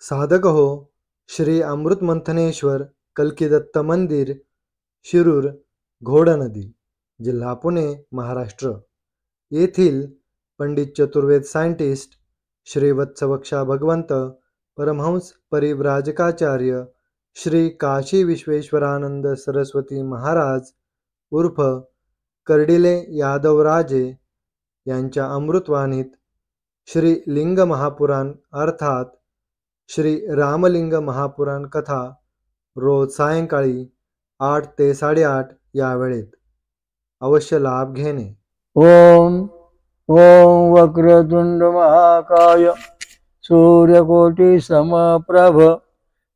साधक हो श्री अमृत मंथनेश्वर कल्किदत्त मंदिर, शिरूर, घोडा नदी, जिल्हा पुणे, महाराष्ट्र येथील पंडित चतुर्वेद सायंटिस्ट श्री वत्सवक्षा भगवंत परमहंस परिव्राजकाचार्य श्री काशी विश्वेश्वरानंद सरस्वती महाराज उर्फ कर्डिले यादवराजे यांच्या अमृतवाणीत श्री लिंग महापुराण अर्थात श्री रामलिंग महापुराण कथा रोज सायंकाळी 8 ते 8:30 या वेळेत अवश्य लाभ घेणे. ओम ओम वक्रतुंड महाकाय सूर्यकोटि समप्रभ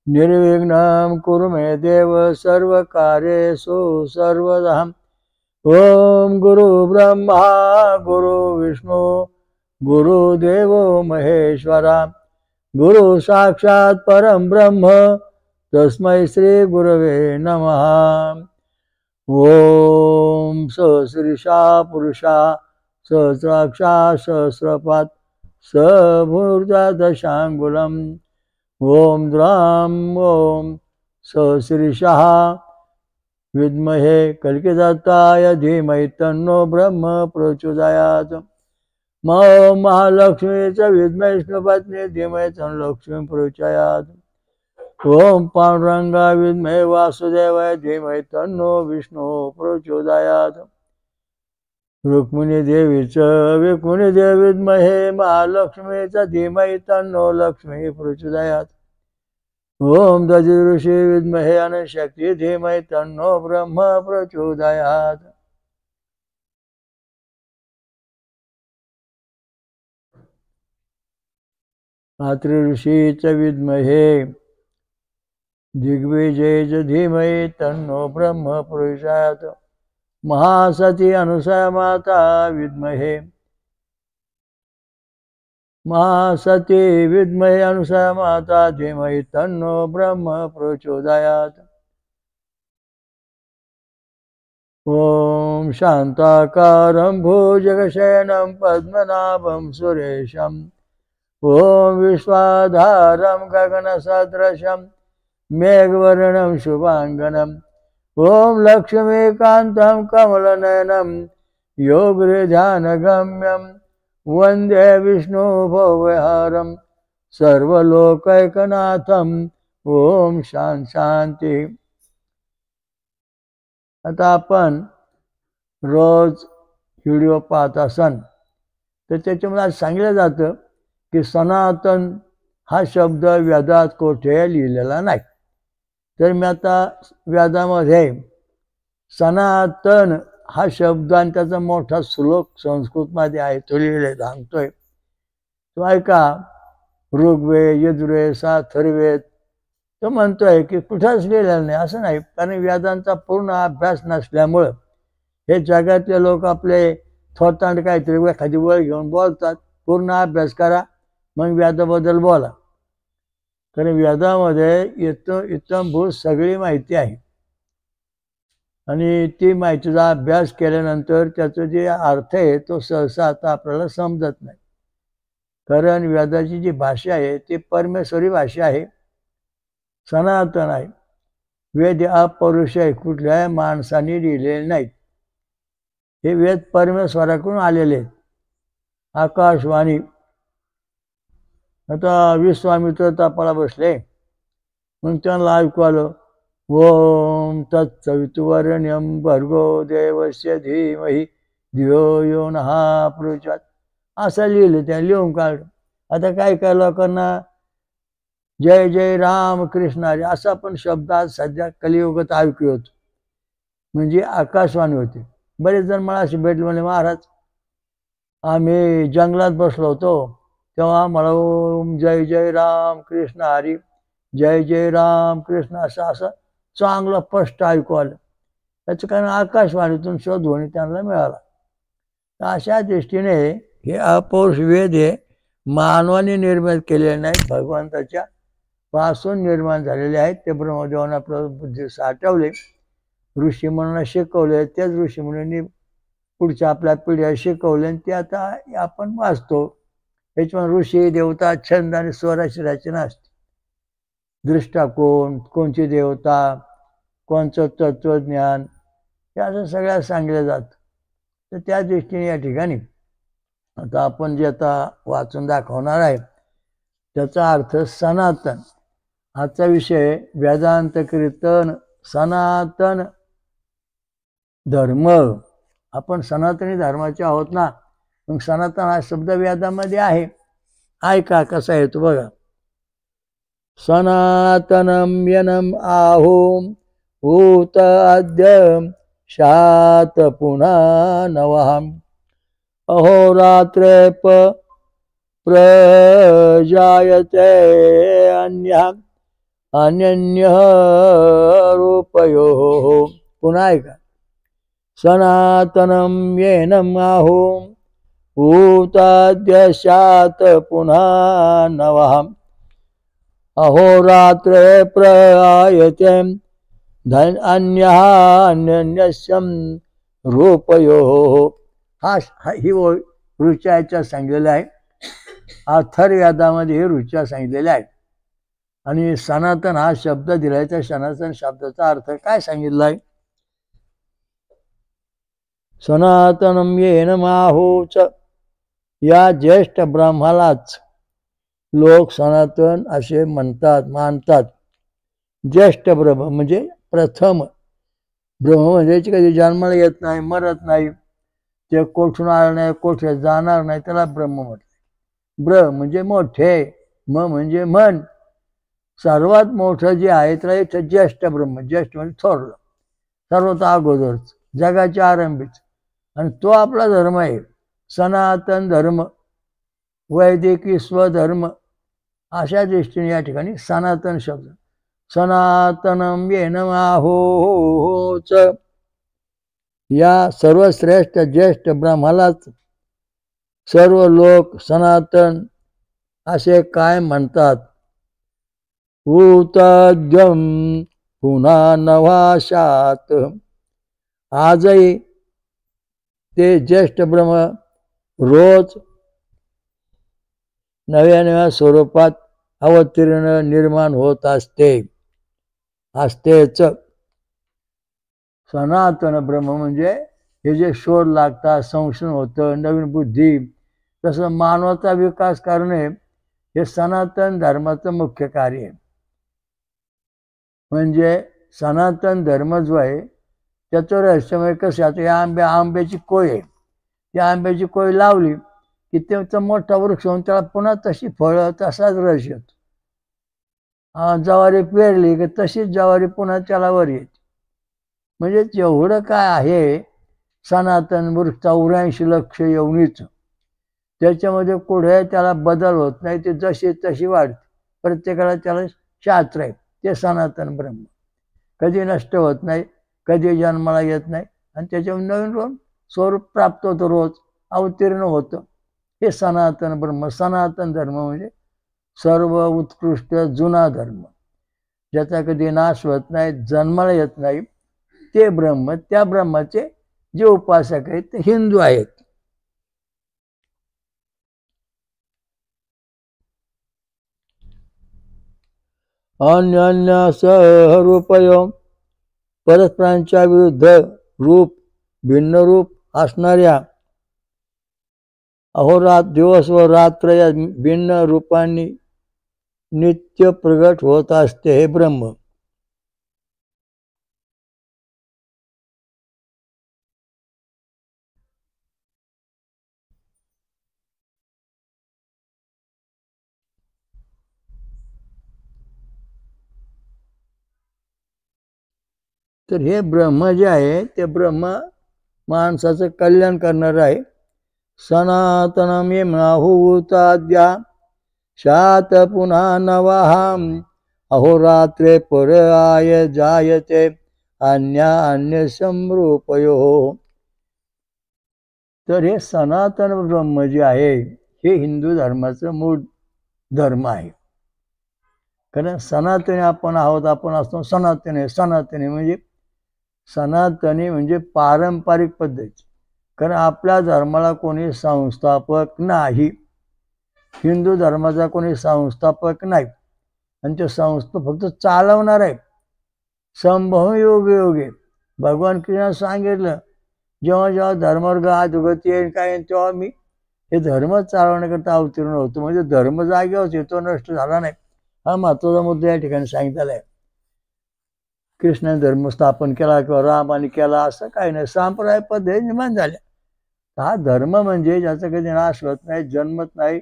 निर्विघ्नं कुरु मे देव सर्वकार्येषु सर्वदा. ओम गुरु ब्रह्मा गुरु विष्णु गुरुदेवो महेश्वरा गुरु साक्षात् परम ब्रह्म तस्मै श्री गुरवे नमः. ओम सहस्रीशा पुरुषा सहस्राक्षा सहस्रपात सभूर्जा दशांगुलम. ओम द्राम ओम सहस्रीशा विद्महे कल्किदत्ताय धीमहि तन्नो ब्रह्म प्रचोदयात्. महालक्ष्मीचा विद्महे विष्णुपत्नी धीमहि तन्नो लक्ष्मी प्रचोदयात्. ओम पांडुरंगा विद्महे वासुदेवाय धीमहि तन्नो विष्णु प्रचोदयात्. रुक्मिणी देवी विद्महे महालक्ष्मीचा धीमहि तन्नो लक्ष्मी प्रचोदयात्. ओम दधी ऋषी विद्महे अनशक्ती धीमहि तन्नो ब्रह्म प्रचोदयात्. अत्रि ऋषीच विद्महे दिग्विजय धीमहि तन्नो ब्रह्म प्रचोदयात्. महासती अनुसया माता विद्महे अनुसया माता धीमहि तन्नो ब्रह्म प्रचोदयात्. ओम शांताकारं भुजगशयनं पद्मनाभं सुरेशं. ओम विश्वाधारं गगनसदृशं मेघवर्णं शुभांगनं. ओम लक्ष्मीकान्तं कमलनयनं योगध्यानगम्यं वंदे विष्णु भवहारं सर्वलोकैकनाथं. ओम शांती. आता आपण रोज व्हिडिओ पाहत असाल तर त्याच्यामध्ये आज सांगितलं जातं की सनातन हा शब्द वेदात कोठे लिहिलेला नाही. तर मी आता वेदामध्ये सनातन हा शब्द आणि त्याचा मोठा श्लोक संस्कृतमध्ये आहे तो लिहिलेला सांगतोय तो ऐका. ऋग्वेद यजुर्वेद साथर्वेद तो म्हणतोय की कुठंच लिहिलेला नाही असं नाही, कारण वेदांचा पूर्ण अभ्यास नसल्यामुळं हे जगातले लोक आपले थोतांड काहीतरी एखादी वळ घेऊन बोलतात. पूर्ण अभ्यास करा मग वेदाबद्दल बोला, कारण वेदामध्ये इत्थंभूत सगळी माहिती आहे आणि ती माहितीचा अभ्यास केल्यानंतर त्याचं जे अर्थ आहे तो सहसा आता आपल्याला समजत नाही. कारण वेदाची जी भाषा आहे ती परमेश्वरी भाषा आहे, सनातन आहे. वेद अपौरुष आहे, कुठल्याही माणसाने लिहिलेले नाहीत. हे वेद परमेश्वराकडून आलेले आहेत. आकाशवाणी. आता विश्वामित्र तपाला बसले मग त्यांना ऐकू आलं ओम तत्सवितुर्वरेण्यं भर्गो देवस्य धीमहि धियो यो नः प्रचोदयात् असं लिहिलं. त्या लिहून काढलं. आता काय काय लोकांना जय जय राम कृष्ण हरी असा पण शब्द आज सध्या कलियुगात ऐकू होतो, म्हणजे आकाशवाणी होती. बरेच जण मला असे भेटले म्हणजे महाराज आम्ही जंगलात बसलो होतो तेव्हा मला ओम जय जय राम कृष्ण हरी जय जय राम कृष्ण असं चांगलं स्पष्ट ऐकू आलं. त्याचं कारण आकाशवाणीतून शोधून त्यांना मिळाला. तर अशा दृष्टीने हे अपौरुष वेद हे मानवाने निर्माण केलेले नाहीत, भगवंताच्या पासून निर्माण झालेले आहेत. ते ब्रह्मदेवाने आपलं बुद्धी साठवले, ऋषी मुनींना शिकवले, तेच ऋषी मुनींनी पुढच्या आपल्या पिढ्या शिकवले आणि ते आता आपण वाचतो. त्याच्यामुळे ऋषी देवता छंद आणि स्वराची रचना असते. दृष्टाकोन, कोणची देवता, कोणचं तत्वज्ञान, हे असं सगळ्या सांगितलं जातं. तर त्या दृष्टीने या ठिकाणी आता आपण जे आता वाचून दाखवणार आहे त्याचा अर्थ सनातन. आजचा विषय वेदांत कीर्तन सनातन धर्म. आपण सनातनी धर्माचे आहोत ना, मग सनातन हा शब्द वेदामध्ये आहे. ऐका कसा येतो बघा. सनातनम यनम आहोम भूत अद्य शात पुन्हा नवहम अहोरात्रे प्रजायते अन्यन्य रूपयो. पुन्हा ऐका. सनातनम येनम आहोम भूताद्य शात पुन्हा नवहम अहोरात्रे प्रजायते अन्यन्यस्यं रूपयो. ही ओळ ऋचाच्या सांगितलेलं आहे. अथर्ववेदामध्ये हे ऋचा सांगितलेलं आहे. आणि सनातन हा शब्द दिलाय. त्या सनातन शब्दाचा अर्थ काय सांगितला आहे. सनातनम येन आहोच. या ज्येष्ठ ब्रह्मालाच लोक सनातन असे म्हणतात, मानतात. ज्येष्ठ ब्रह्म म्हणजे प्रथम ब्रह्म म्हणजे कधी जन्माला येत नाही, मरत नाही, ते कोठून आलं नाही, कोठे जाणार नाही, त्याला ब्रह्म म्हटलं. ब्र म्हणजे मोठे, म म्हणजे मन. सर्वात मोठं जे आहे त्याला इथं ज्येष्ठ ब्रह्म. ज्येष्ठ म्हणजे थोरलं, सर्वात अगोदरच, जगाच्या आरंभीच. आणि तो आपला धर्म आहे, सनातन धर्म, वैदिकी स्वधर्म. अशा दृष्टीने या ठिकाणी सनातन शब्द. सनातनम येन आहोच. या सर्वश्रेष्ठ ज्येष्ठ ब्रह्मालाच सर्व लोक सनातन असे काय म्हणतात. भूतद्यम पुन्हा नवाशात. आजही ते ज्येष्ठ ब्रह्म रोज नव्या नव्या स्वरूपात अवतीर्ण निर्माण होत असतेच. सनातन ब्रह्म म्हणजे हे जे शोध लागतात, संशोधन होतं, नवीन बुद्धी, तसं मानवाचा विकास करणे हे सनातन धर्माचं मुख्य कार्य आहे. म्हणजे सनातन धर्म जो आहे त्याचं रहस्यमय कसं. आता या आंब्याची कोय आहे, त्या आंब्याची कोय लावली की त्याचा मोठा वृक्ष होऊन त्याला पुन्हा तशी फळं, तसाच रस येतो. ज्वारी पेरली की तशीच ज्वारी पुन्हा त्याला वर येते. म्हणजे जेवढं काय आहे सनातन वृक्ष 84 लक्ष योनीचं, त्याच्यामध्ये कुठे त्याला बदल होत नाही. ते जशी तशी वाढते. प्रत्येकाला त्याला शास्त्र आहे. ते सनातन ब्रह्म कधी नष्ट होत नाही, कधी जन्माला येत नाही, आणि त्याच्यावर नवीन स्वरूप प्राप्त होतं, रोज अवतीर्ण होतं. हे सनातन ब्रह्म. सनातन धर्म म्हणजे सर्व उत्कृष्ट जुना धर्म, ज्याचा कधी नाश होत नाही, जन्माला येत नाही, ते ब्रह्म. त्या ब्रह्माचे जे उपासक आहेत ते हिंदू आहेत. अन्य सहरूपयो. परस्परांच्या विरुद्ध रूप, भिन्न रूप असणाऱ्या अहोरात्र दिवस व रात्र या भिन्न रूपांनी नित्य प्रगट होत असते हे ब्रह्म. तर हे ब्रह्म जे आहे ते ब्रह्म माणसाचं कल्याण करणार आहे. सनातनम येम्नाहुताद्या शात पुन्हा नवाहम अहोरात्रे पराय जायते अन्य समरूपयो. तर हे सनातन ब्रह्म जे आहे हे हिंदू धर्माचं मूळ धर्म आहे. कारण सनातनी आपण आहोत, आपण असतो सनातनी. सनातनी म्हणजे सनातनी म्हणजे पारंपरिक पद्धती. कारण आपल्या धर्माला कोणी संस्थापक नाही, हिंदू धर्माचा कोणी संस्थापक नाही. आणि ते संस्था फक्त चालवणार आहे. संभव योगे योगे भगवान कृष्णाने सांगितलं, जेव्हा जेव्हा धर्मावर अधोगती येईल काय येईल तेव्हा मी हे धर्म चालवण्याकरता अवतीर्ण होतो. म्हणजे धर्म जागेवर येतो, नष्ट झाला नाही. हा महत्वाचा मुद्दा या ठिकाणी सांगितलेला आहे. कृष्णाने धर्म स्थापन केला किंवा रामाने केला असं काही नाही, संप्रदाय पद्धती निर्माण झाल्या. हा धर्म म्हणजे ज्याचा कधी नाश होत नाही, जन्मत नाही,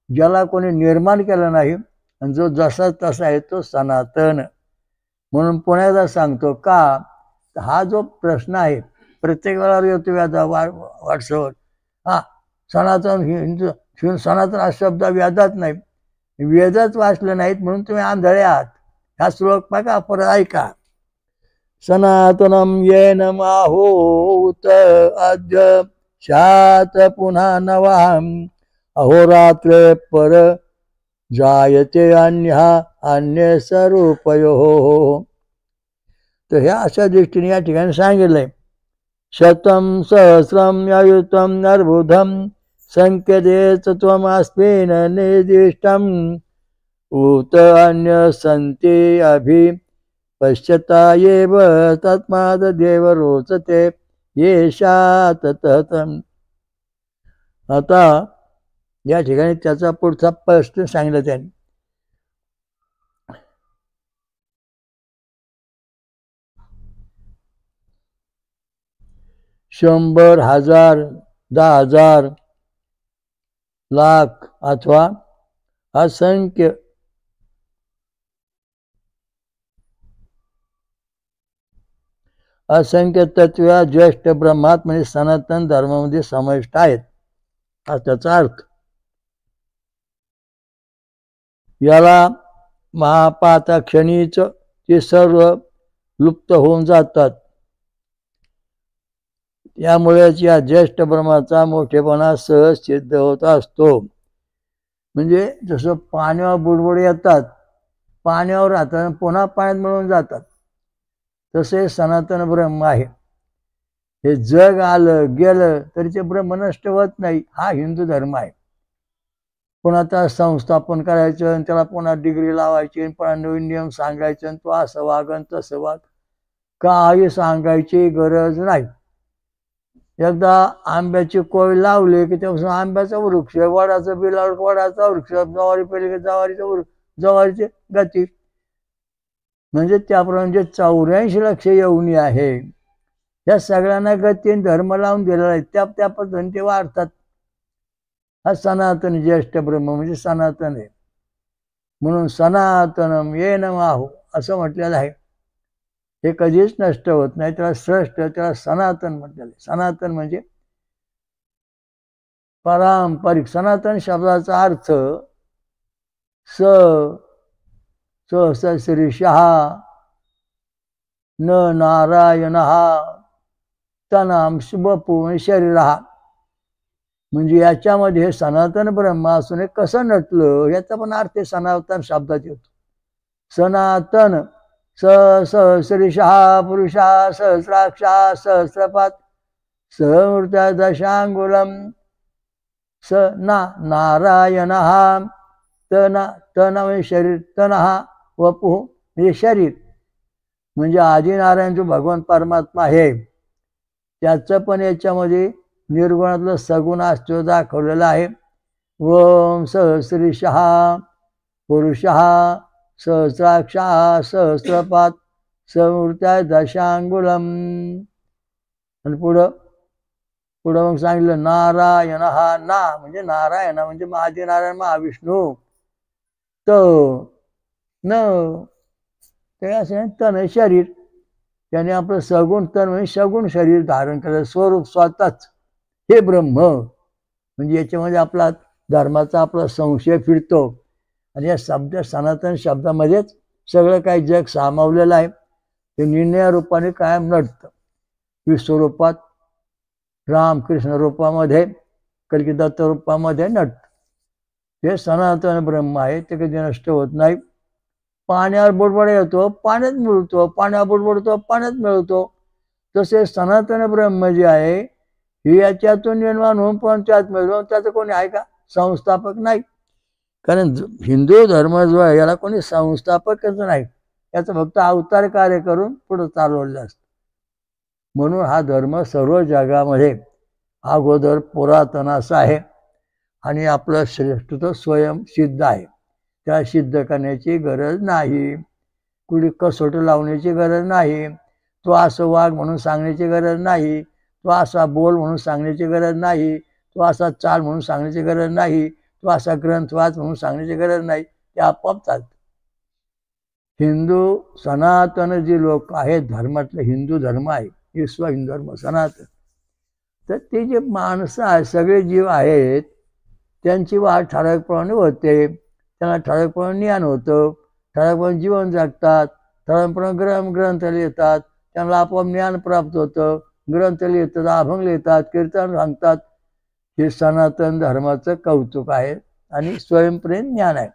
ज्याला कोणी निर्माण केलं नाही, आणि जो जसा तसा आहे तो सनातन. म्हणून पुण्याला सांगतो का, हा जो प्रश्न आहे प्रत्येक वेळेला येतो व्हॉट्सअपवर, हा सनातन हिंदू सनातन हा शब्द वेदात नाही, वेदच वाचले नाहीत म्हणून तुम्ही आंधळे आहात. हा श्लोक बघा परत ऐका. सनातनम येन माहूत अद्य शात पुन्हा नवाम अहोरात्रे पर जायते अन्य स्वरूपयो. तर ह्या अशा दृष्टीने या ठिकाणी सांगितलंय. शतम सहस्रम अयुतम नर्बुधम संख्यदेच त्वमस्मिन् निर्दिष्टम उत अन्य संते अभि पश्यता येव तस्माद देव रोचते येशात ततम. आता या ठिकाणी त्याचा पुढचा प्रश्न सांगितलं त्यांनी. शंभर, हजार, 10,000, लाख अथवा असंख्य तत्व ज्येष्ठ ब्रह्मात म्हणजे सनातन धर्मामध्ये समाविष्ट आहेत, हा त्याचा अर्थ. याला महापाता क्षणीच ते सर्व लुप्त होऊन जातात. त्यामुळेच या ज्येष्ठ ब्रह्माचा मोठेपणा सहज सिद्ध होत असतो. म्हणजे जसं पाण्यावर बुडबुड येतात, पाण्यावर राहतात, पुन्हा पाण्यात मिळून जातात, तसे सनातन ब्रह्म आहे. हे जग आलं गेलं तरी ते ब्रह्म नष्ट होत नाही. हा हिंदू धर्म आहे. पुन्हा त्या संस्थापन करायचं, त्याला पुन्हा डिग्री लावायची, पुन्हा नवीन नियम सांगायचे, तो असं वागन तसं वाग, काही सांगायची गरज नाही. एकदा आंब्याची कोय लावली की त्यापासून आंब्याचा वृक्ष, वडाचं बिलावर वडाचा वृक्ष, जवारी पहिले जवारीची गती. म्हणजे त्याप्रमाणे 84 लक्ष येऊनी आहे, या सगळ्यांना गतीने धर्म लावून दिलेला आहे. त्या पद्धतीने ते वाढतात. हा सनातन ज्येष्ठ ब्रह्म म्हणजे सनातन आहे. म्हणून सनातनम येन माहू असं म्हटलेलं आहे. हे कधीच नष्ट होत नाही. त्याला श्रेष्ठ, त्याला सनातन म्हटलेलं आहे. सनातन म्हणजे पारंपरिक. सनातन शब्दाचा अर्थ श्रीशः न नारायण तनाम शुभपू शरीर. म्हणजे याच्यामध्ये सनातन ब्रह्म असून हे कसं नटलं याचा पण अर्थ सनातन शब्दात येतो. सनातन श्रीशः पुरुषा सहस्राक्षा सहस्रपात सहमूर्त्या दशांगुलम स नारायण तन म्हणजे शरीर, तन वपु म्हणजे शरीर. म्हणजे आदिनारायण जो भगवान परमात्मा आहे त्याचं पण याच्यामध्ये निर्गुणातलं सगुण अस्तित्व दाखवलेलं आहे. ओम सहस्रीशः पुरुषः सहस्राक्षा सहस्रपात समूर्त्या दशांगुलम. आणि पुढं मग सांगितलं नारायण ना म्हणजे नारायण म्हणजे आदिनारायण महाविष्णू. ते असं तन शरीर, त्याने आपलं सगुण तन म्हणजे सगुण शरीर धारण केलं, स्वरूप स्वतःच हे ब्रह्म. म्हणजे याच्यामध्ये आपला धर्माचा आपला संशय फिरतो. आणि या सनातन शब्दामध्येच सगळं काही जग सामावलेलं आहे. ते निर्णय रूपाने कायम नटतं. विश्वरूपात, रामकृष्ण रूपामध्ये, कल्किदत्त रूपामध्ये नटतं. हे सनातन ब्रह्म आहे. ते कधी नष्ट होत नाही. पाण्यावर बुडबुड येतो, पाण्यात मिळतो, पाण्यावर बुडबुडतो, पाण्यात मिळतो. तसे सनातन ब्रह्म जे आहे हे याच्यातून निर्माण होऊन पण त्यात मिळतो. त्याचं कोणी आहे का? संस्थापक नाही. कारण हिंदू धर्म जो आहे याला कोणी संस्थापकच नाही, याचं फक्त अवतार कार्य करून पुढे चालवलेलं असतं. म्हणून हा धर्म सर्व जगामध्ये अगोदर पुरातन असा आहे आणि आपलं श्रेष्ठत्व स्वयंसिद्ध आहे. त्या सिद्ध करण्याची गरज नाही, कुणी कसोटी लावण्याची गरज नाही, तो असं वाघ म्हणून सांगण्याची गरज नाही, तो असा बोल म्हणून सांगण्याची गरज नाही, तो असा चाल म्हणून सांगण्याची गरज नाही, तो असा ग्रंथ वाच म्हणून सांगण्याची गरज नाही. ते आपोआप चालतं. हिंदू सनातन जे लोक आहेत, धर्मातलं हिंदू धर्म आहे, विश्व हिंदू धर्म सनातन, तर ते जे माणसं आहेत, सगळे जीव आहेत, त्यांची वाढ ठराविकप्रमाणे होते. त्यांना ठराविकप्रमाणे ज्ञान होतं, ठराविकप्रमाणे जीवन जगतात, ठराविकप्रमाणे ग्रंथ लिहितात, त्यांना आपोआप ज्ञान प्राप्त होतं, ग्रंथ लिहितात, अभंग लिहितात, कीर्तन सांगतात. हे सनातन धर्माचं कौतुक आहे आणि स्वयंप्रेम ज्ञान आहे.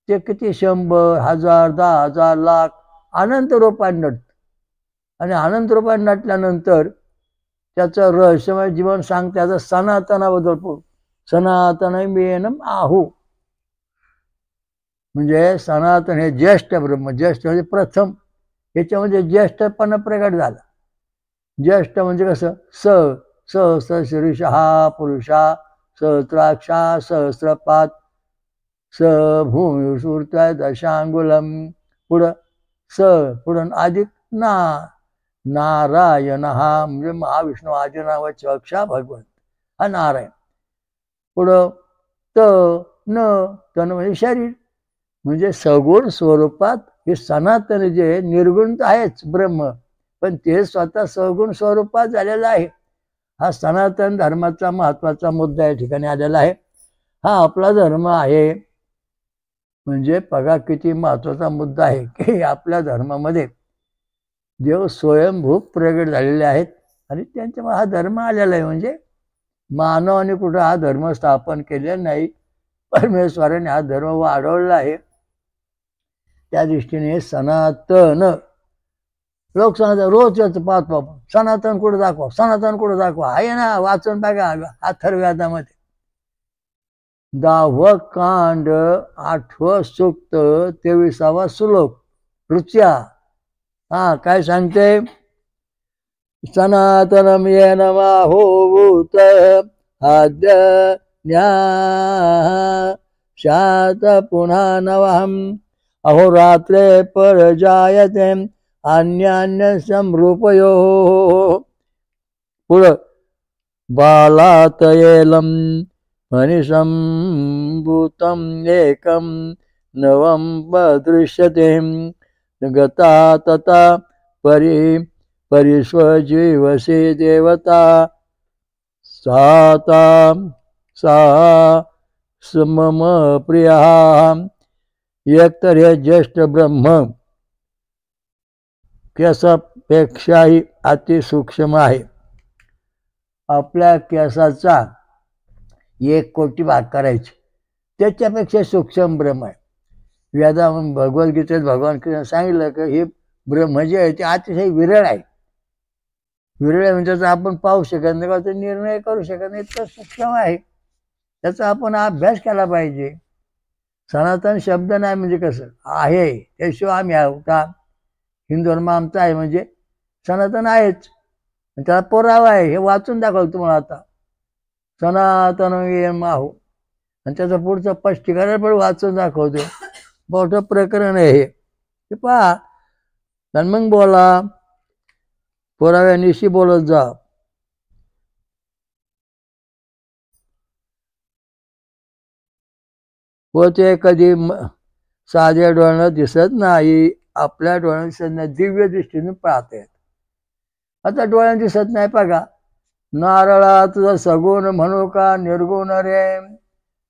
ते किती 100, 1000, 10,000, लाख अनंत रूपात नटतं आणि अनंत रूपात नटल्यानंतर त्याचं रहस्यमय जीवन सांगतं. त्याचं सनातनाबद्दल सनातन मेनम आहू, म्हणजे सनातन हे ज्येष्ठ ब्रह्म, ज्येष्ठ म्हणजे प्रथम, याच्यामध्ये ज्येष्ठपणा प्रगट झाला. ज्येष्ठ म्हणजे कसं, सहस्र शीर्ष हा पुरुषा, सहस्राक्षा सहस्रपात, स भूमी सुरताय दशांगुलम, पुढं पुढं अधिक नारायण हा म्हणजे महाविष्णू आदी नावाचे अक्षा भगवंत, हा नारायण. पुढं तन म्हणजे शरीर, म्हणजे सगुण स्वरूपात हे सनातन जे निर्गुण आहेच ब्रह्म, पण ते स्वतः सगुण स्वरूपात झालेला आहे. हा सनातन धर्माचा महत्वाचा मुद्दा या ठिकाणी आलेला आहे. हा आपला धर्म आहे. म्हणजे बघा किती महत्वाचा मुद्दा आहे की आपल्या धर्मामध्ये देव स्वयंभू प्रगट झालेले आहेत आणि त्यांच्यामुळे हा धर्म आलेला आहे. म्हणजे मानवाने कुठं हा धर्म स्थापन केलेला नाही, परमेश्वराने हा धर्म वाढवला आहे. त्या दृष्टीने सनातन लोक सनातन रोज पाहतो आपण, सनातन कुठं दाखवा, सनातन कुठं दाखवा, आहे ना, वाचून बघा अथर्ववेदामध्ये 10वं कांड 8वं सूक्त 23वा श्लोक ऋच्या. हा काय सांगते, सनातनम येन माहोभूत आद्य शात पुन्हा नवहम अहोरात्रे परजायते अन्यान्य समरूपयो. पुढं बालात येलम मनिसंभूतम एकम नवम दृश्यते गता तथा परिस्वजीवसे देवता साता सा मम प्रिया. एकतर हे ज्येष्ठ ब्रह्म केसापेक्षाही अतिसूक्ष्म आहे. आपल्या केसाचा 1 कोटी भाग करायचे, त्याच्यापेक्षा सूक्ष्म ब्रह्म आहे. वेदा भगवद्गीतेत भगवान कृष्ण सांगितलं की हे ब्रह्म जे आहे ते अतिशय विरळ आहे. विरळ आहे म्हणजे आपण पाहू शकत नाही, का निर्णय करू शकत नाही, इतकं सूक्ष्म आहे. त्याचा आपण अभ्यास केला पाहिजे. सनातन शब्द नाही म्हणजे कसं आहे, त्याशिवाय आम्ही आहोत का? हिंदू धर्म आमचा आहे म्हणजे सनातन आहेच, त्याला पुरावा आहे. हे वाचून दाखवलं तुम्हाला आता, सनातन येम आहो, आणि त्याचं पुढचं स्पष्टीकरण पण वाचून दाखवतो. मोठं प्रकरण आहे हे पहा. आणि मग बोला, पुराव्यानिशी बोलत जा. व ते कधी साध्या डोळ्यानं दिसत नाही, आपल्या डोळ्यानं दिसत नाही, दिव्य दृष्टीने पाहतात. आता डोळ्यानं दिसत नाही बघा. नारळात सगुण म्हणू का निर्गुण रे,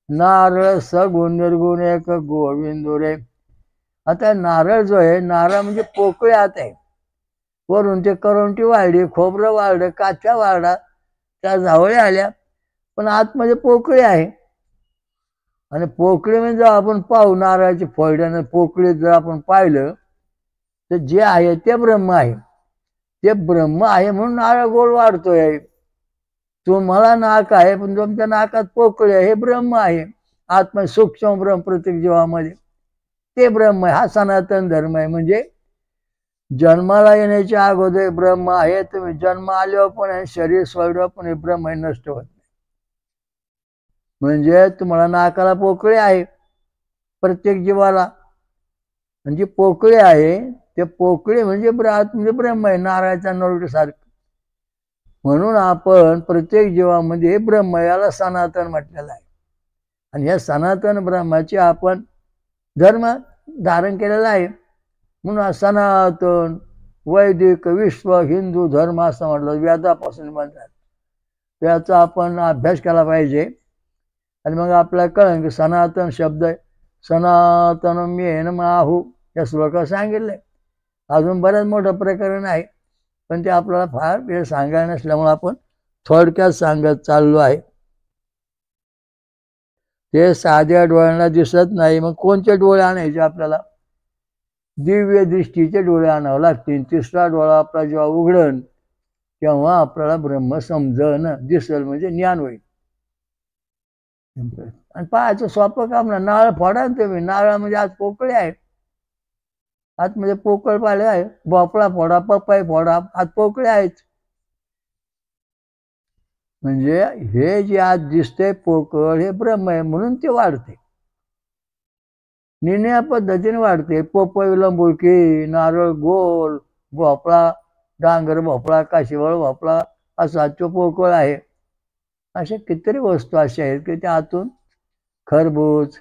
नारळ सगुण निर्गुण एक गोविंदू रे. आता नारळ जो आहे, नारळ म्हणजे पोकळी आत आहे, वरून ते करवंटी वाढली, खोबरं वाढलं, काच्या वाढला, त्या जावळ्या आल्या, पण आतमध्ये पोकळी आहे. आणि पोकळी म्हणजे जर आपण पाहू, नारळाची फोड्यानं पोकळीत जर आपण पाहिलं तर जे आहे ते ब्रह्म आहे. ते ब्रह्म आहे म्हणून नारळ गोल वाढतोय. तुम्हाला नाक आहे पण तुमच्या नाकात पोकळी आहे, हे ब्रह्म आहे. आत्मा सूक्ष्म ब्रह्म प्रत्येक जीवामध्ये ते ब्रह्म आहे. हा सनातन धर्म आहे. म्हणजे जन्माला येण्याच्या अगोदर ब्रह्म आहे, तुम्ही जन्म आल्यावर पण आहे, शरीर सोडल्यावर पण हे ब्रह्म आहे, नष्ट होत नाही. म्हणजे तुम्हाला नाकाला पोकळी आहे प्रत्येक जीवाला, म्हणजे पोकळी आहे, ते पोकळी म्हणजे आतमध्ये ब्रह्म आहे, नारळाच्या नरडीसारखं. म्हणून आपण प्रत्येक जीवामध्ये ब्रह्म याला सनातन म्हटलेलं आहे. आणि या सनातन ब्रह्माचे आपण धर्म धारण केलेला आहे. म्हणून सनातन वैदिक विश्व हिंदू धर्म असं म्हटलं, वेदापासून म्हणतात. त्याचा आपण अभ्यास केला पाहिजे. आणि मग आपल्याला कळेल की सनातन शब्द आहे. सनातन मेन माहू या श्लोकात सांगितलंय. अजून बऱ्याच मोठं प्रकरण आहे, पण ते आपल्याला फार वेळ सांगायला नसल्यामुळे आपण थोडक्यात सांगत चाललो आहे. ते साध्या डोळ्यांना दिसत नाही. मग कोणते डोळे आणायचे आपल्याला? दिव्य दृष्टीचे डोळे आणावं लागतील. तिसरा डोळा आपला जेव्हा उघडन तेव्हा आपल्याला ब्रह्म समजन, दिसल, म्हणजे ज्ञान होईल. आणि पाहायचं सोपं काम ना. नारळ फोडा ना तुम्ही. नारळामध्ये आज पोकळी आहे, आतमध्ये पोकळ पाहिले आहे. भोपळा फोडा, पपई फोडा, आत पोकळी आहेत. म्हणजे हे जे आज दिसतंय पोकळ हे ब्रह्म आहे, म्हणून ते वाढते. निन्या पद्धतीने वाढते. पपई लंबुळकी, नारळ गोल, भोपळा डांगर भोपळा, काशीवळ भोपळा असा तो पोकळ आहे. अशा कितीतरी वस्तू अशा आहेत की त्या आतून खरबूज,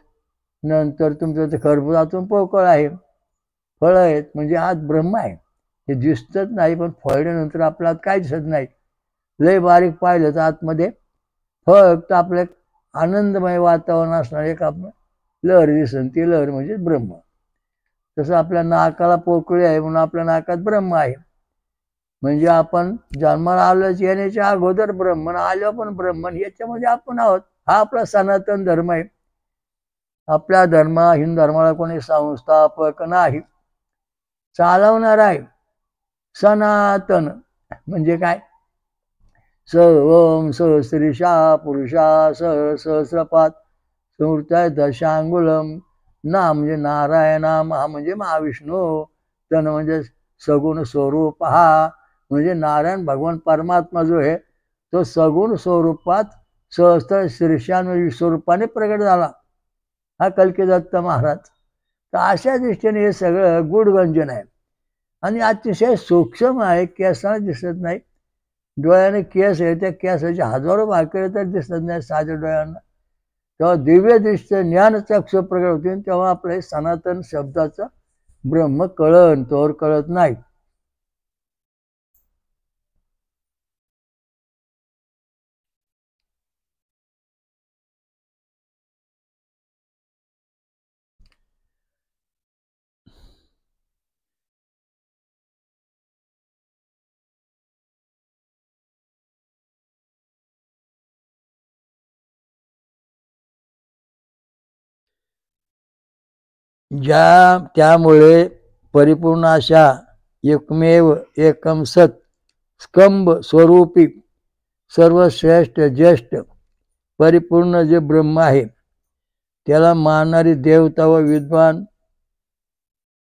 नंतर तुमचं ते खरबूज आतून पोकळ आहे, फळं आहेत. म्हणजे आत ब्रह्म आहे. हे दिसतच नाही, पण फळल्यानंतर आपल्याला काय दिसत नाही. लय बारीक पाहिलं तर आतमध्ये फक्त आपलं आनंदमय वातावरण असणार एक आपण लहर दिसन, ती लहर म्हणजे ब्रह्म. तसं आपल्या नाकाला पोकळी आहे म्हणून आपल्या नाकात ब्रह्म आहे. म्हणजे आपण जन्माला आलोच, येण्याच्या अगोदर ब्रह्मन, आलो पण ब्रह्मन, याच्यामध्ये आपण आहोत. हा आपला सनातन धर्म आहे. आपल्या हिंदू धर्माला कोणी संस्थापक नाही, चालवणार आहे. सनातन म्हणजे काय? स ओम सहस्रीशा पुरुषा सहस्रपात समृत्य दशांगुलम. ना म्हणजे नारायणा, महा म्हणजे महाविष्णू, तन म्हणजे सगुण स्वरूप. हा म्हणजे नारायण भगवान परमात्मा जो आहे तो सगुण स्वरूपात सहस्त्र शीर्षान विश्वरूपाने प्रगट झाला, हा कल्कीदत्त महाराज. तर अशा दृष्टीने हे सगळं गुढगंजन आहे आणि अतिशय सूक्ष्म आहे. केसाला दिसत नाही. डोळ्याने केस आहे, त्या केसाचे हजारो भाकरे तर दिसत नाही साध्या डोळ्यांना. तेव्हा दिव्य दृष्टी ज्ञानचक्षु प्रगट होते, तेव्हा आपल्या सनातन शब्दाचं ब्रह्म कळण, तोवर कळत नाही. त्यामुळे परिपूर्ण अशा एकमेव एकम सत स्कंभ स्वरूपी सर्वश्रेष्ठ ज्येष्ठ परिपूर्ण जे ब्रह्म आहे त्याला मानणारी देवता व विद्वान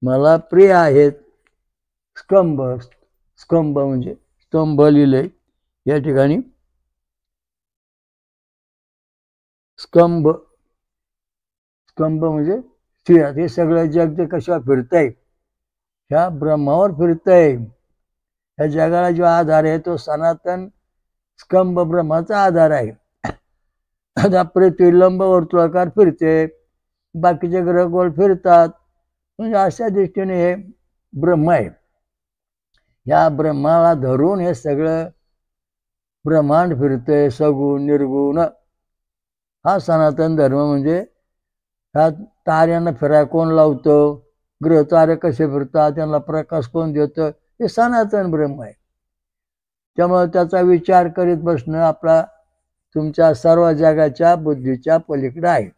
मला प्रिय आहेत. स्कंभ, स्कंभ म्हणजे स्तंभ लिहिले या ठिकाणी. स्कंभ, स्कंभ म्हणजे स्थिर. हे सगळं जग जे कशावर फिरतंय, ह्या ब्रह्मावर फिरतंय. ह्या जगाला जो आधार आहे तो सनातन स्कंभ ब्रह्माचा आधार आहे. आता पृथ्वी लंब वर्तुळाकार फिरते, बाकीचे ग्रह गोल फिरतात. म्हणजे अशा दृष्टीने हे ब्रह्म आहे. या ब्रह्माला धरून हे सगळं ब्रह्मांड फिरतंय, सगुण निर्गुण. हा सनातन धर्म. म्हणजे ह्या ताऱ्यांना फिराय कोण लावतं, ग्रह तारे कसे फिरतात, त्यांना प्रकाश कोण देतं, हे सनातन ब्रह्म आहे. त्यामुळे त्याचा विचार करीत बसणं आपला तुमच्या सर्व जगाच्या बुद्धीच्या पलीकडे आहे.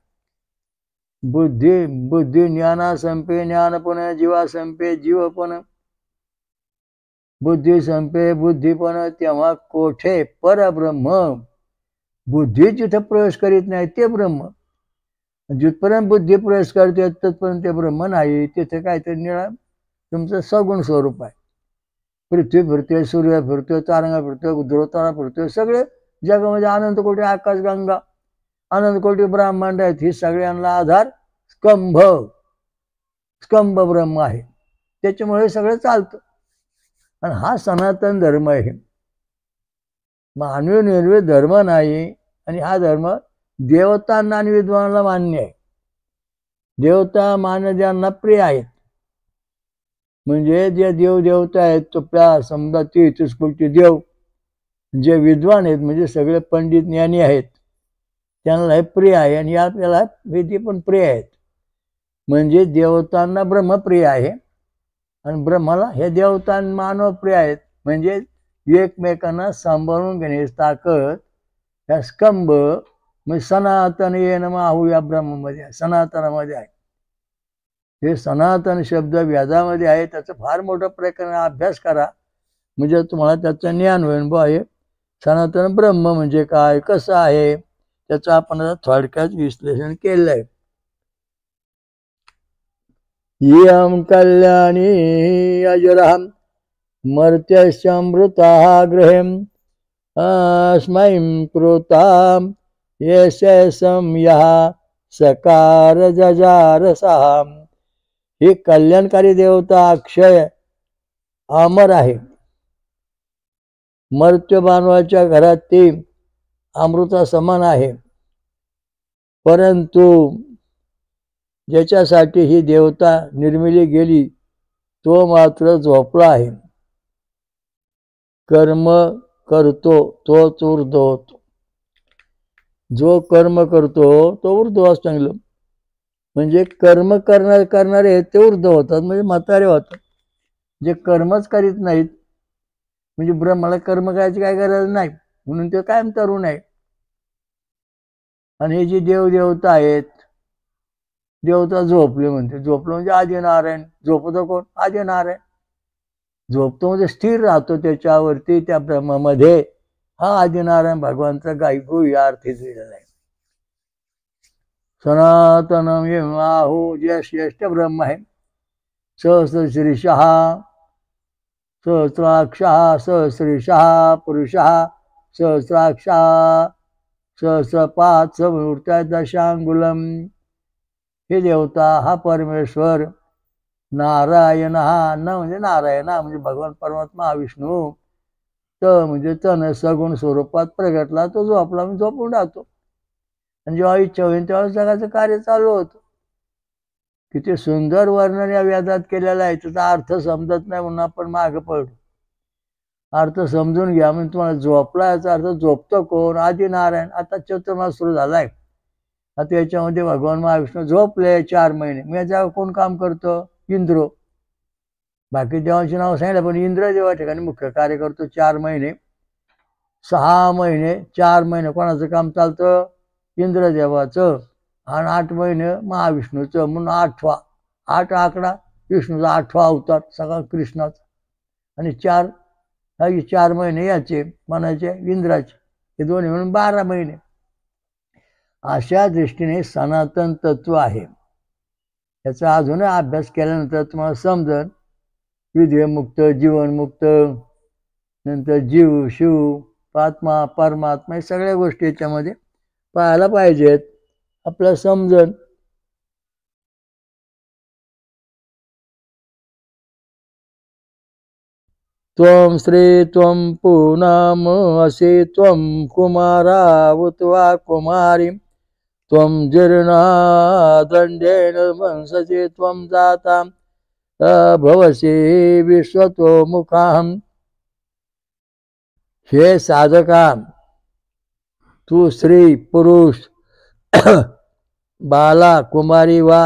बुद्धी ज्ञाना संपे, ज्ञान पण जीवा संपे, जीव पण बुद्धी संपे, बुद्धी पण तेव्हा कोठे परब्रह्म. बुद्धी जिथे प्रवेश करीत नाही ते ब्रह्म. जिथपर्यंत बुद्धी प्रवेश करते तिथपर्यंत ते ब्रह्म नाही. तिथे काहीतरी निळा तुमचं सगुण स्वरूप आहे. पृथ्वी फिरतोय, सूर्य फिरतोय, तारंगा फिरतोय, ध्रुवतारा फिरतोय, सगळे जगामध्ये अनंत कोटी आकाशगंगा, अनंत कोटी ब्रह्मांड आहेत. ही सगळ्यांना आधार स्कंभ ब्रह्म आहे. त्याच्यामुळे सगळं चालतं. आणि हा सनातन धर्म आहे. मानवी निर्मित धर्म नाही. आणि हा धर्म देवतांना आणि विद्वानाला मान्य आहे. देवता मानवांना प्रिय आहेत. म्हणजे जे देवता आहेत तो समजा 33 कोटी देव, जे विद्वान आहेत म्हणजे सगळे पंडित ज्ञानी आहेत, त्यांना हे प्रिय आहे. आणि आपल्याला वेदी पण प्रिय आहेत. म्हणजे देवतांना ब्रह्मप्रिय आहे आणि ब्रह्माला हे देवता मानव प्रिय आहेत. म्हणजे एकमेकांना सांभाळून घेण्याची ताकद या स्कंभ म्हणजे सनातन ये नमः या ब्रह्मामध्ये आहे, सनातनामध्ये आहे. हे सनातन शब्द वेदामध्ये आहे. त्याचं फार मोठा प्रकरण अभ्यास करा म्हणजे तुम्हाला त्याचं ज्ञान होईल. बा हे सनातन ब्रह्म म्हणजे काय, कसं आहे, त्याचं आपण आता थोडक्यात विश्लेषण केलेलं आहे. इयं कल्याणी अजरहं मर्त्यस्यमृतः गृहें अस्मै कृतां यशसं यः सकार जजारसः. ही कल्याणकारी देवता अक्षय अमर आहे. मर्त्य मानवाच्या घरात ती अमृता समान आहे. परंतु ज्याच्यासाठी ही देवता निर्मिली गेली तो मात्र झोपला आहे. कर्म करतो तोच ऊर्ध्व होतो. जो कर्म करतो तो ऊर्ध्व असं चांगलं. म्हणजे कर्म करणारे ते ऊर्ध्व होतात, म्हणजे म्हातारे होतात. जे कर्मच करीत नाहीत म्हणजे ब्रह्माला कर्म करायची काय गरज नाही, म्हणून ते कायम तरुण आहे. आणि हे जे देवता आहेत, देवता झोपले म्हणते. झोपलं म्हणजे आदिनारायण. झोपतो कोण? आदिनारायण. झोपतो म्हणजे स्थिर राहतो त्याच्यावरती, त्या ब्रह्मामध्ये. हा आदिनारायण भगवानचा गायबू या अर्थी दिलेला आहे. सनातनम आहू जे श्रेष्ठ ब्रह्म आहे. सहस्रशीर्षः सहस्राक्षः सहस्रीषः पुरुषः सहस्राक्षः सहस्रपाद समूर्त्या दशांगुलम. हे देवता हा परमेश्वर नारायण हा न म्हणजे नारायण म्हणजे भगवान परमात्मा हा विष्णू. त म्हणजे तन सगुण स्वरूपात प्रगटला. तो जो आपला झोपून राहतो आणि जेव्हा इच्छा होईल तेव्हा जगाचं कार्य चालू होतं. किती सुंदर वर्णन या वेदात केलेलं आहे. त्याचा अर्थ समजत नाही म्हणून आपण मागे पडतो. अर्थ समजून घ्या. म्हणजे तुम्हाला झोपला याचा अर्थ झोपतो कोण? आदिनारायण. आता चतुर्मास सुरू झालाय. आता याच्यामध्ये भगवान महाविष्णू झोपले 4 महिने. मग याच्यावर कोण काम करतो? इंद्र. बाकी देवांची नाव सांगितलं पण इंद्र देवा ठिकाणी मुख्य कार्य करतो 4 महिने. 6 महिने 4 महिने कोणाचं काम चालतं? इंद्रदेवाचं. आणि 8 महिने महाविष्णूचं. म्हणून 8वा 8 आकडा विष्णूचा 8वा अवतार सगळा कृष्णाचा. आणि 4 महिने याचे म्हणायचे इंद्राचे. हे दोन्ही म्हणून 12 महिने. अशा दृष्टीने सनातन तत्व आहे. याचा अजूनही अभ्यास केल्यानंतर तुम्हाला समजन विधेयमुक्त, जीवनमुक्त, नंतर जीव, शिव, आत्मा, परमात्मा, हे सगळ्या गोष्टी याच्यामध्ये पाहायला पाहिजेत. आपल्याला समजन. त्वं श्री त्वं पूनम असि त्वं कुमारा उतवा कुमारी त्वं जीर्णा दंडेन वंससि त्वं जाता भवसि विश्वतो मुखाहं. हे साधका, तू स्त्री पुरुष बाला कुमारी वा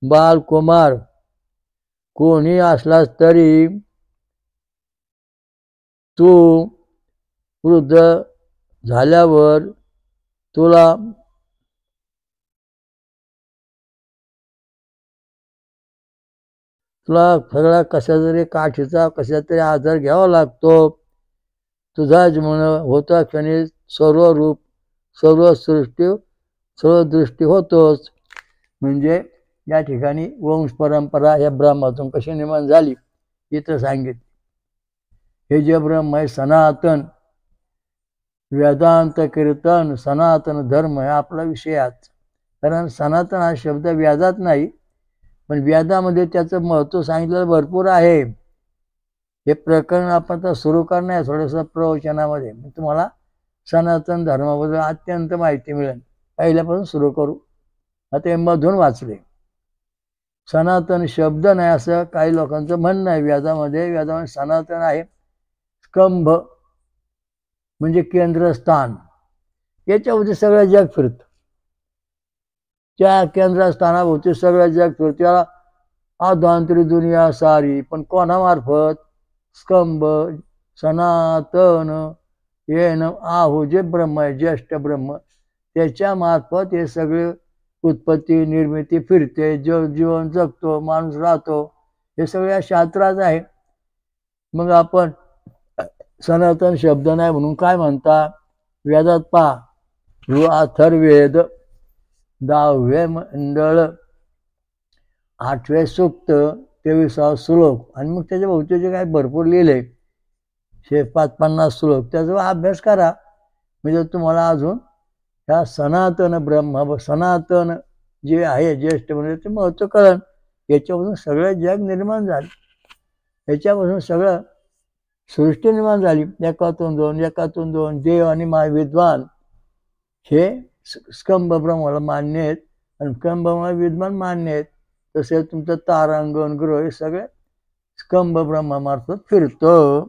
बाल कुमार कोणी असलास तरी तू वृद्ध झाल्यावर तुला सगळा कशा तरी काठीचा कशा तरी आधार घ्यावा लागतो. तुझा जन्म होता क्षणी सर्व रूप सर्व सृष्टी सर्व दृष्टी होतोच. म्हणजे या ठिकाणी वंश परंपरा या ब्रह्मातून कशी निर्माण झाली इथं सांगितले. हे जे ब्रह्म आहे सनातन, वेदांत कीर्तन सनातन धर्म हा आपला विषय आहे. कारण सनातन हा शब्द व्याजात नाही, पण वेदामध्ये त्याचं महत्त्व सांगितलेलं भरपूर आहे. हे प्रकरण आपण तर सुरू करणार आहे थोडंसं प्रवचनामध्ये. तुम्हाला सनातन धर्माबद्दल अत्यंत माहिती मिळेल. पहिल्यापासून सुरू करू. आता हे मधून वाचले. सनातन शब्द नाही असं काही लोकांचं म्हणणं आहे. वेदामध्ये सनातन आहे. स्कंभ म्हणजे केंद्रस्थान, याच्यावरती सगळं जग फिरतं. त्या केंद्रस्थानाभोवती सगळं जग फिरतं. त्याला अधांतरी दुनिया सारी, पण कोणामार्फत? स्कंभ सनातन येन आहू, जे ब्रह्म आहे ज्येष्ठ ब्रह्म, त्याच्या मार्फत हे सगळे उत्पत्ती निर्मिती फिरते. जीवन जगतो, माणूस राहतो. हे सगळ्या शास्त्रात आहे. मग आपण सनातन शब्द नाही म्हणून काय म्हणता? वेदात पहा, अथर्ववेद 10वे मंडळ 8वे सूक्त 23वा श्लोक, आणि मग त्याच्या भोवतीचे काय भरपूर लिहिले 50 श्लोक. त्याचा अभ्यास करा. म्हणजे तुम्हाला अजून ह्या सनातन ब्रह्म, सनातन जे आहे ज्येष्ठ म्हणजे ते महत्त्व कळण. याच्यापासून सगळं जग निर्माण झालं. याच्यापासून सगळं सृष्टी निर्माण झाली. एकातून दोन देव आणि विद्वान हे स्कंभ ब्रह्माला मान्य आहेत, आणि स्कंभ विद्वान मान्य आहेत. तसेच तुमचं तारांगण ग्रह हे सगळे स्कंभ ब्रह्मामार्फत फिरतं.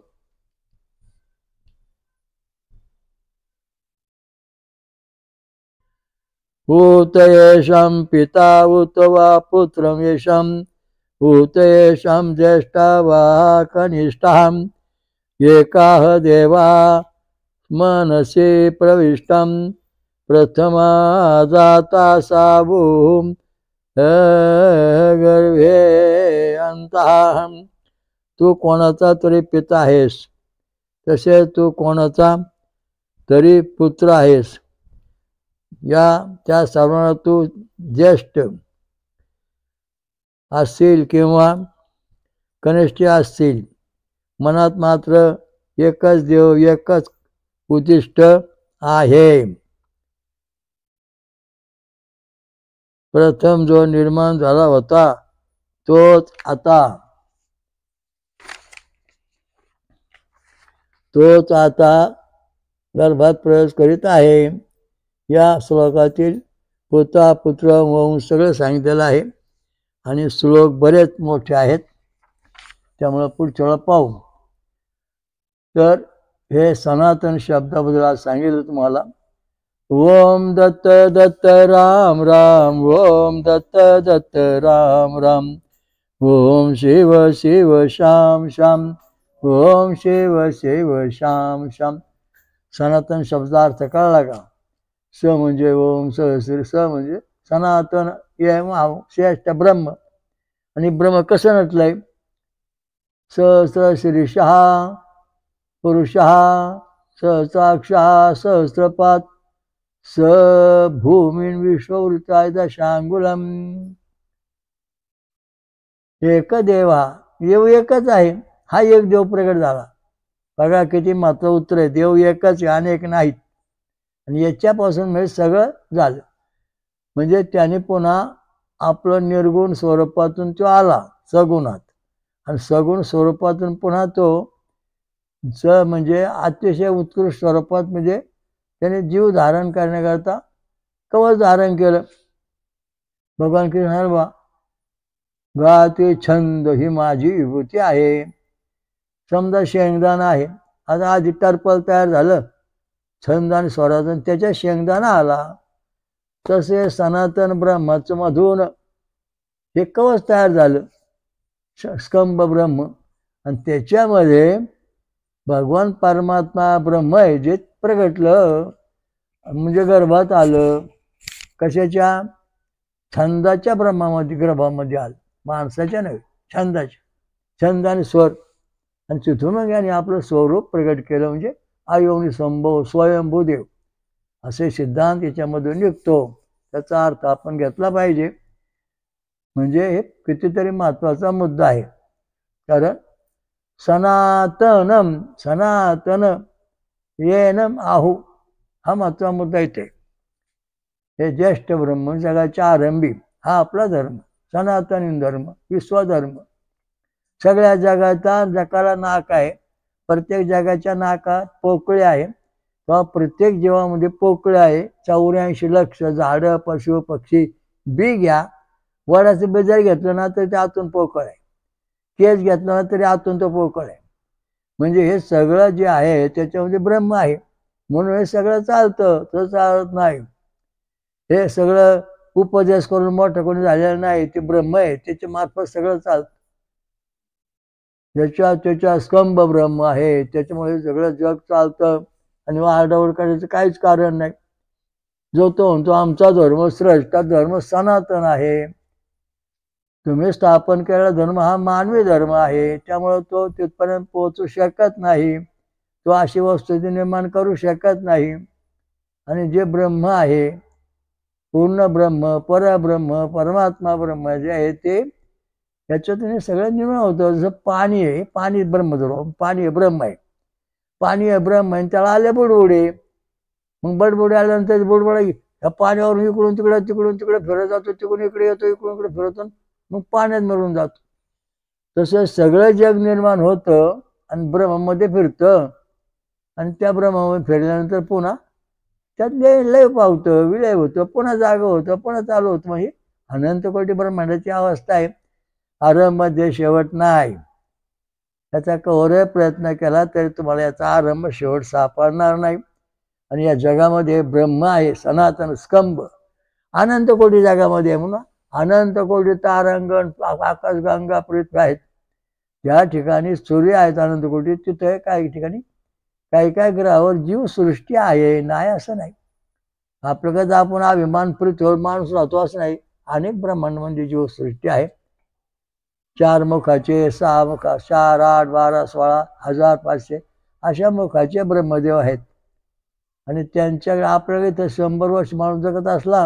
भूत येषां पिता उत वा पुत्रं येषां, भूत येषां ज्येष्ठा वा कनिष्ठः, एकाह देवा मनसि प्रविष्टं, प्रथमा जाता सा भूम गर्भे अंतः. तू कोणाचा तरी पिता आहेस, तसे तू कोणाचा तरी पुत्र आहेस. त्या सर्वांना तू ज्येष्ठ असतील किंवा कनिष्ठ असतील. मनात मात्र एकच देव, एकच उद्दिष्ट आहे. प्रथम जो निर्माण झाला होता तोच आता गर्भात प्रवेश करीत आहे. या श्लोकातील पुता पुत्र वंश सगळं सांगितलेलं आहे, आणि श्लोक बरेच मोठे आहेत. त्यामुळं पुढच्या वेळा पाहू. तर हे सनातन शब्दाबद्दल आज सांगितलं तुम्हाला. ओम दत्त दत्त राम राम, ओम दत्त दत्त राम राम, ओम शिव शिव श्याम श्याम, ओम शिव शिव श्याम श्याम. सनातन शब्दाचा अर्थ कळला का? स म्हणजे ओम, स म्हणजे सनातन, श्रेष्ठ ब्रह्म. आणि ब्रह्म कसं नटलंय? सहस्र शीर्षः पुरुषः, सहस्राक्षः सहस्रपात, स भूमीन विश्ववृत्ताय दशांगुलम. एक देवा, देव एकच आहे. हा एक देव प्रगट झाला. बघा किती मात्र उत्तर आहे. देव एकच आहे, अनेक नाहीत. आणि याच्यापासून म्हणजे सगळं झालं. म्हणजे त्याने पुन्हा आपलं निर्गुण स्वरूपातून तो आला सगुणात, आणि सगुण स्वरूपातून पुन्हा तो म्हणजे अतिशय उत्कृष्ट स्वरूपात, म्हणजे त्याने जीव धारण करण्याकरता कवच धारण केलं. भगवान कृष्ण बा, गाते छंद ही माझी विभूती आहे. समजा शेंगदाणा आहे. आता आधी टर्पल तयार झालं छंद आणि स्वरातून, त्याच्या शेंगदाणा आला. तसे सनातन ब्रह्माचं मधून हे कवच तयार झालं, स्कंभ ब्रह्म. आणि त्याच्यामध्ये भगवान परमात्मा ब्रह्म आहे जे प्रगटलं, म्हणजे गर्भात आलं. कशाच्या? छंदाच्या ब्रह्मामध्ये, गर्भामध्ये आलं. माणसाच्या नव्हे, छंदाच्या. छंद आणि स्वर. आणि तिथून मग याने आपलं स्वरूप प्रगट केलं, म्हणजे अयोनी संभव स्वयंभूदेव असे सिद्धांत याच्यामधून निघतो. त्याचा अर्थ आपण घेतला पाहिजे. म्हणजे हे कितीतरी महत्वाचा मुद्दा आहे. कारण सनातनम सनातन येनम आहू हा महत्वाचा मुद्दा इथे. हे ज्येष्ठ ब्रह्म जगाच्या आरंभी हा आपला धर्म, सनातन धर्म, विश्वधर्म. सगळ्या जगाचा जगाला नाक आहे. प्रत्येक जगाच्या नाकात पोकळी आहे किंवा प्रत्येक जीवामध्ये पोकळी आहे. 84 लक्ष झाडं, पशु, पक्षी. बी घ्या, वडाचं बी जर घेतलं ना तर ते आतून पोकळ आहे. केस घेतलं ना तरी आतून तो पोकळ आहे. म्हणजे हे सगळं जे आहे त्याच्यामध्ये ब्रह्म आहे. म्हणून हे सगळं चालतं, तर चालत नाही. हे सगळं उपदेश करून मोठं कोणी झालेलं नाही. ते ब्रह्म आहे, त्याच्या मार्फत सगळं चालतं. त्याच्या स्कंभ ब्रह्म आहे, त्याच्यामुळे सगळं जग चालतं. आणि आरडाओरड करायचं काहीच कारण नाही. जो तो म्हणतो आमचा धर्म श्रेष्ठ, धर्म सनातन आहे. तुम्ही स्थापन केलेला धर्म हा मानवी धर्म आहे. त्यामुळे तो तिथपर्यंत पोहोचू शकत नाही. तो अशी वस्तुस्थिती निर्माण करू शकत नाही. आणि जे ब्रह्म आहे, पूर्ण ब्रह्म, परब्रह्म, परमात्मा ब्रह्म जे आहे ते याच्यातून सगळं निर्माण होतं. जसं पाणी आहे, पाणी ब्रह्म धर्म, पाणी आहे ब्रह्म आहे. पाणी आहे ब्रह्म आहे, त्याला आले बुडबुडे. मग बडबुडे आल्यानंतर बुडबुडा ह्या पाण्यावरून इकडून तिकडे फिरत जातो, तिकडून इकडे येतो, इकडून इकडे फिरतो, मग पाण्यात मिळून जातो. तसं सगळं जग निर्माण होतं आणि ब्रह्मामध्ये फिरतं. आणि त्या ब्रह्मामध्ये फिरल्यानंतर पुन्हा त्यात लय पावतं, विलय होतं, पुन्हा जागं होतं, पुन्हा चालू होतं. म्हणजे अनंत कोटी ब्रह्मांडाची अवस्था आहे. आरंभामध्ये शेवट नाही. त्याचा कवरे प्रयत्न केला तरी तुम्हाला याचा आरंभ शेवट सापडणार नाही. आणि या जगामध्ये ब्रह्म आहे, सनातन स्कंभ. अनंत कोटी जगामध्ये म्हणून अनंत कोटी तारांगण, आकाशगंगा, पृथ्वी आहेत. ज्या ठिकाणी सूर्य आहेत अनंत कोटी, तिथे काही ठिकाणी काही ग्रहावर जीवसृष्टी आहे. नाही असं नाही. आपल्याकडे आपण अभिमान पृथ्वीवर माणूस राहतो असं नाही. अनेक ब्रह्मांडामध्ये जीवसृष्टी आहे. 4 मुखाचे, 6 मुखा, 4, 8, 12, 16, 1500 अशा मुखाचे ब्रह्मदेव आहेत. आणि त्यांच्याकडे आपल्याकडे तर 100 वर्ष माणूस जगत असला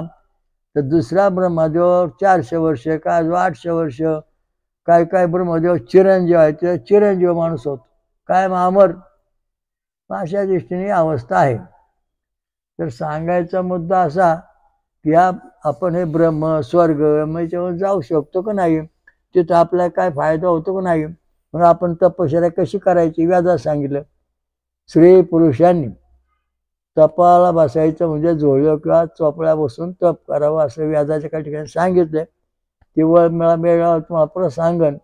तर दुसऱ्या ब्रह्मदेवावर 400 वर्ष, काय 800 वर्ष. काय ब्रह्मदेव चिरंजीव आहे, ते चिरंजीव माणूस होतो, काय अमर. अशा दृष्टीने अवस्था आहे. तर सांगायचा मुद्दा असा की आपण हे ब्रह्म स्वर्ग याच्यावर जाऊ शकतो का नाही, तिथं आपल्याला काय फायदा होतो का नाही. मग आपण तपश्चर्या कशी करायची व्याजात सांगितलं. स्त्री पुरुषांनी तपाला बसायचं म्हणजे झोळ्या किंवा चोपड्या बसून तप करावं असं व्याजाच्या काही ठिकाणी सांगितलंय. ती वेळ मिळाला तुम्हाला परत सांगन.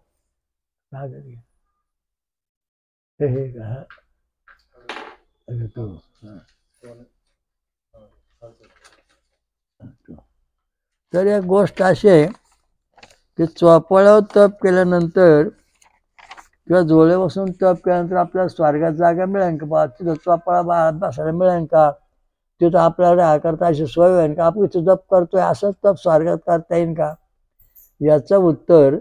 तर एक गोष्ट अशी आहे की चोपड्यावर तप केल्यानंतर किंवा जोळे बसून तप केल्यानंतर आपल्याला स्वर्गात जागा मिळेल का, तिथं चोपडा बसायला मिळेल का, तिथं आपल्याला राहा करता अशी सोय होईल का, आपण इथं जप करतोय असंच तप स्वर्गात करता येईल का. याचं उत्तर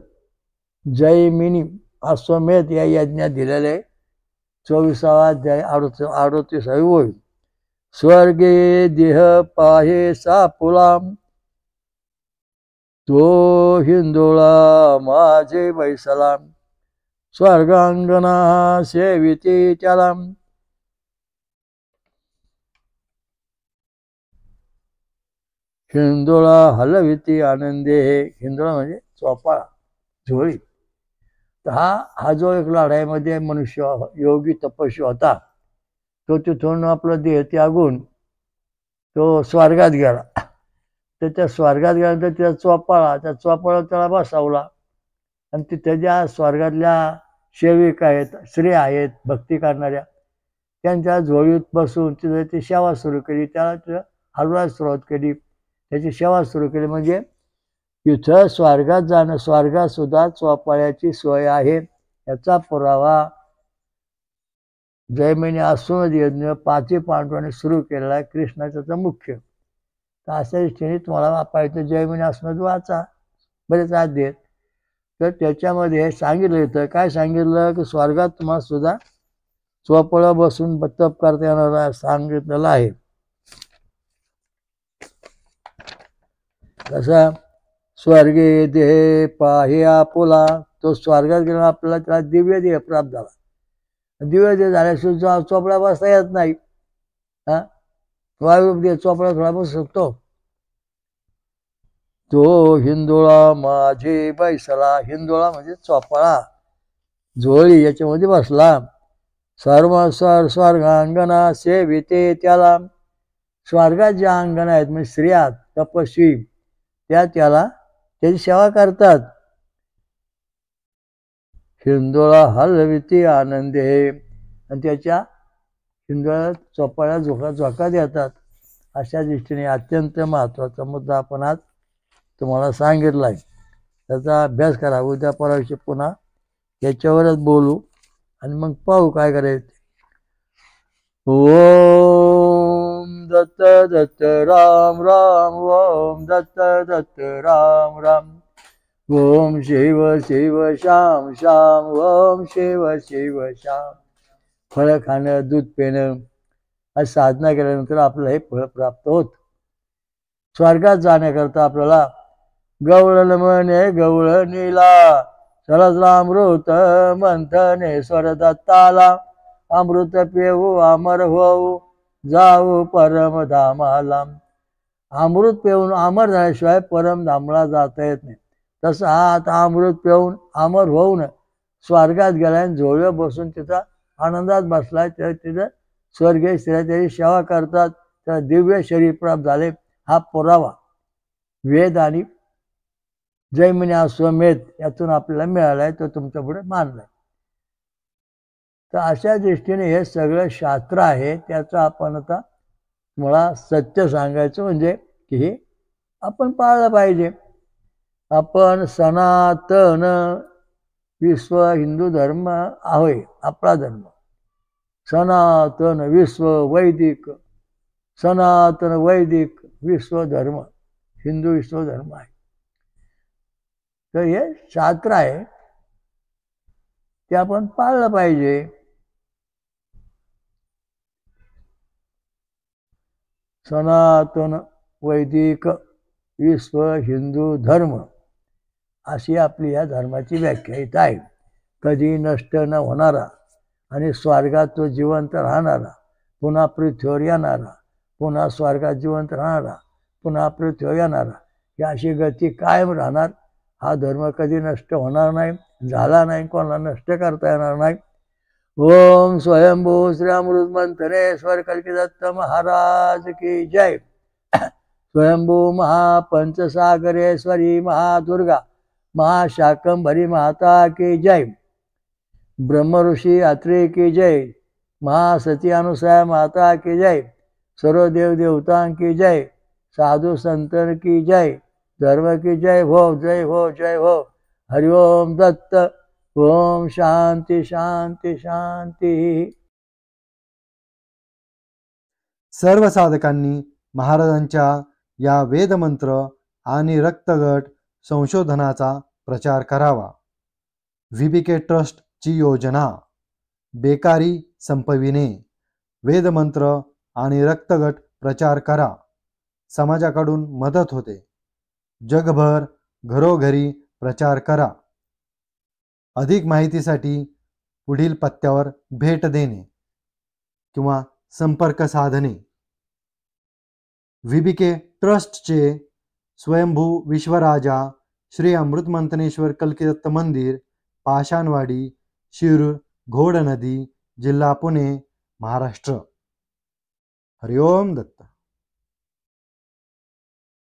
जैमिनी अश्वमेध या यज्ञात दिलेलं आहे. 24वा अध्याय 38वी ओळ. स्वर्गे देह पाहे सापुला, तो हिंदोळा माझे बैसला, स्वर्गांगना सेविती त्याला, हिंदोळा हलविती आनंदे. हिंदोळा म्हणजे चोपाळा, झोळी. तर हा जो एक लढाईमध्ये मनुष्य योगी तपस्वी होता, तो तिथून आपला देह त्यागून तो स्वर्गात गेला. तर त्या स्वर्गात गेल्यानंतर त्या चोपाळा त्याला बसावला. आणि तिथे ज्या स्वर्गातल्या सेविका आहेत, स्त्रिया आहेत भक्ती करणाऱ्या, त्यांच्या झोळीत बसून तिथे ती सेवा सुरू केली. त्याला हलवायला सुरुवात केली, त्याची सेवा सुरू केली. म्हणजे इथं स्वर्गात जाणं, स्वर्गात सुद्धा चोपाळ्याची सोय आहे याचा पुरावा जैमिनी अश्वमेध यज्ञ 5 पांडवांनी सुरू केलेला आहे. कृष्णाचा मुख्य. तर अशा दृष्टीने तुम्हाला पाहिजे जैमिनी अश्वमेध वाचा, बरेच अध्याय. तर त्याच्यामध्ये सांगितलं येतं, काय सांगितलं की स्वर्गात तुम्हाला सुद्धा चोपळा बसून तप करता येणार सांगितलेलं आहे. कसा स्वर्गे देह पाहे आपुला, तो स्वर्गात गेला आपल्याला त्याला दिव्य देह प्राप्त झाला. दिव्य देह झाल्याशिवाय चोपडा बसता येत नाही. हा वायू देह चोपडा थोडा बसू शकतो. तो हिंदोळा माझे बैसला, हिंदोळा म्हणजे चोपाळा झोळी याच्यामध्ये बसला. सर्व स्वर्गांगना सेविते त्याला, स्वर्गात ज्या अंगणा आहेत म्हणजे स्त्रिया तपस्वी त्याला त्याची सेवा करतात. हिंदोळा हलविती आनंदे, आणि त्याच्या हिंदोळा चोपाळ्या झोका देतात. अशा दृष्टीने अत्यंत महत्त्वाचा मुद्दा आपण आज तुम्हाला सांगितला आहे. त्याचा अभ्यास करा. उद्या परवाशी पुन्हा याच्यावरच बोलू आणि मग पाहू काय करायचं. ओम दत्त दत्त राम राम, ओम दत्त दत्त राम राम, ओम शिव शिव श्याम श्याम, ओम शिव शिव श्याम. फळं खाणं, दूध पिणं आज साधना केल्यानंतर आपल्याला हे फळ प्राप्त होत. स्वर्गात जाण्याकरता आपल्याला गवळण म्हणे गवळ नीला, सहस्रामृत मंथने स्वर दत्ताला, अमृत पेऊ अमर होऊ जाऊ परमधामाला. अमृत पिऊन अमर झाल्याशिवाय परमधामाला जाता येत नाही. तसं हा आता अमृत पिऊन अमर होऊन स्वर्गात गेलाय, झोळीवर बसून तिचा आनंदात बसलाय. तर तिथं स्वर्गीय स्त्रिया त्याची सेवा करतात, त्याला दिव्य शरीर प्राप्त झाले. हा पुरावा वेद आणि जैमिनी अश्वमेध यातून आपल्याला मिळालाय, तो तुमच्या पुढे मानलाय. तर अशा दृष्टीने हे सगळं शास्त्र आहे, त्याचं आपण आता मला सत्य सांगायचं म्हणजे की हे आपण पाळलं पाहिजे. आपण सनातन विश्व हिंदू धर्म आहे आपला धर्म. सनातन विश्व वैदिक, सनातन वैदिक विश्व धर्म हिंदू विश्व धर्म आहे. तर हे शास्त्र आहे, ते आपण पाळलं पाहिजे. सनातन वैदिक विश्व हिंदू धर्म अशी आपली या धर्माची व्याख्या इथं आहे. कधी नष्ट न होणारा आणि स्वर्गात तो जिवंत राहणारा, पुन्हा पृथ्वीवर येणारा, पुन्हा स्वर्गात जिवंत राहणारा, पुन्हा पृथ्वीवर येणारा, ही अशी गती कायम राहणार. हा धर्म कधी नष्ट होणार नाही, झाला नाही, कोणाला नष्ट करता येणार नाही. ओम स्वयंभू श्री अमृत मंथनेश्वर कल्किदत्त महाराज की जय. स्वयंभू महापंचसागरेश्वरी महादुर्गा महाशाकंभरी माता की जय. ब्रह्म ऋषि अत्रे की जय. महासती अनुसया माता की जय. सर्व देव देवता की जय. साधु संतन की जय. धर्म की जय हो, जय हो, जय हो. हरिओम दत्त. ओम शांती शांती शांती. सर्व साधकांनी महाराजांच्या या वेदमंत्र आणि रक्तगट संशोधनाचा प्रचार करावा. VBK ट्रस्टची योजना बेकारी संपविणे. वेदमंत्र आणि रक्तगट प्रचार करा, समाजाकडून मदत होते. जगभर घरोघरी प्रचार करा. अधिक माहितीसाठी पुढील पत्त्यावर भेट देणे किंवा संपर्क साधणे. VBK ट्रस्टचे स्वयंभू विश्वराजा श्री अमृत मंथनेश्वर कल्किदत्त मंदिर, पाषाणवाडी, शिरूर, घोडनदी, जिल्हा पुणे, महाराष्ट्र. हरिओम दत्त.